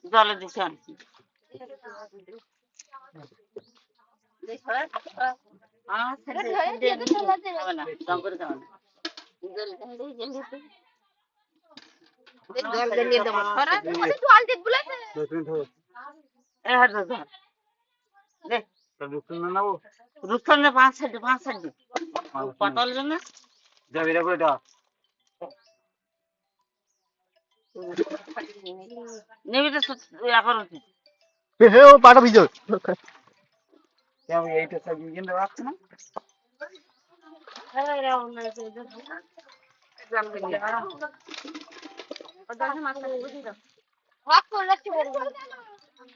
জলে দিচ্ছি আনছি রুস্তম 5 সাইড পটল জন্য নেবি তো এখন পাটা ভিজো এইটা কিন্তু রাখছে না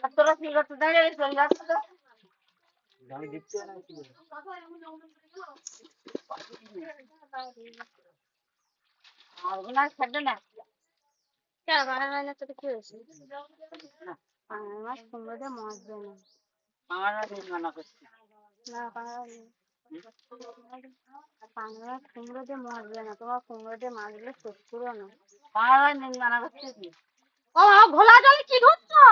তোরা কি করতে দাঁড়িয়ে চলে যাচ্ছে তো ছাড়বে না কি হয়েছে মাছ কুমড়ো দিয়ে মজবে না আমার মানা করছি না পাংলা কুমড়ো দিয়ে মজবে না তোমার কুমড়ো দিয়ে মাছগুলো শেষ করো না আমার মানা করছি ও ঘোলা জলে কি ঢুকছো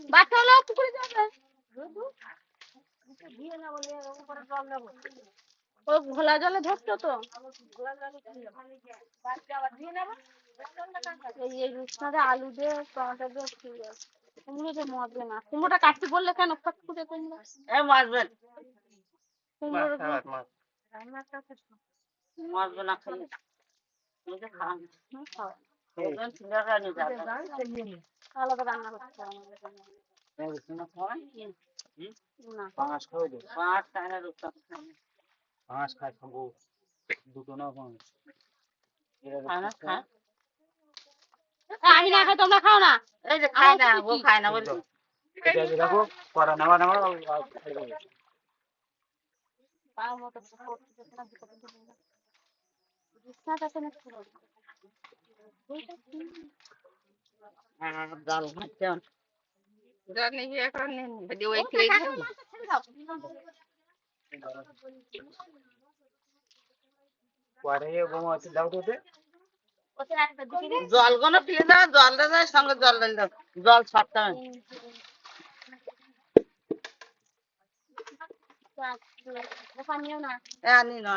বাচ্চা হলো পুকুরে যাবে ও ঘোলা জলে ধরছো তো এই রুটটাতে আলু দিয়ে টমেটো দিয়ে ঠিক আছে কুমড়ো দিয়ে মজবে না কুমড়োটা কাটতে বললে কেন ফট করে কুমড়ো মাছবেন কুমড়ো মাছবে না খালি আলাদা রান্না করতে আমি না খাই তোমরা খাও না এই যে খাই না ও খায় না বলছি দেখো করা নেওয়া নেওয়া জাল ভাজছে জল কোনো ফেলে দাও জল দেয় সঙ্গে জল ঢেলে দাও জল ছাড়তে হবে আনি না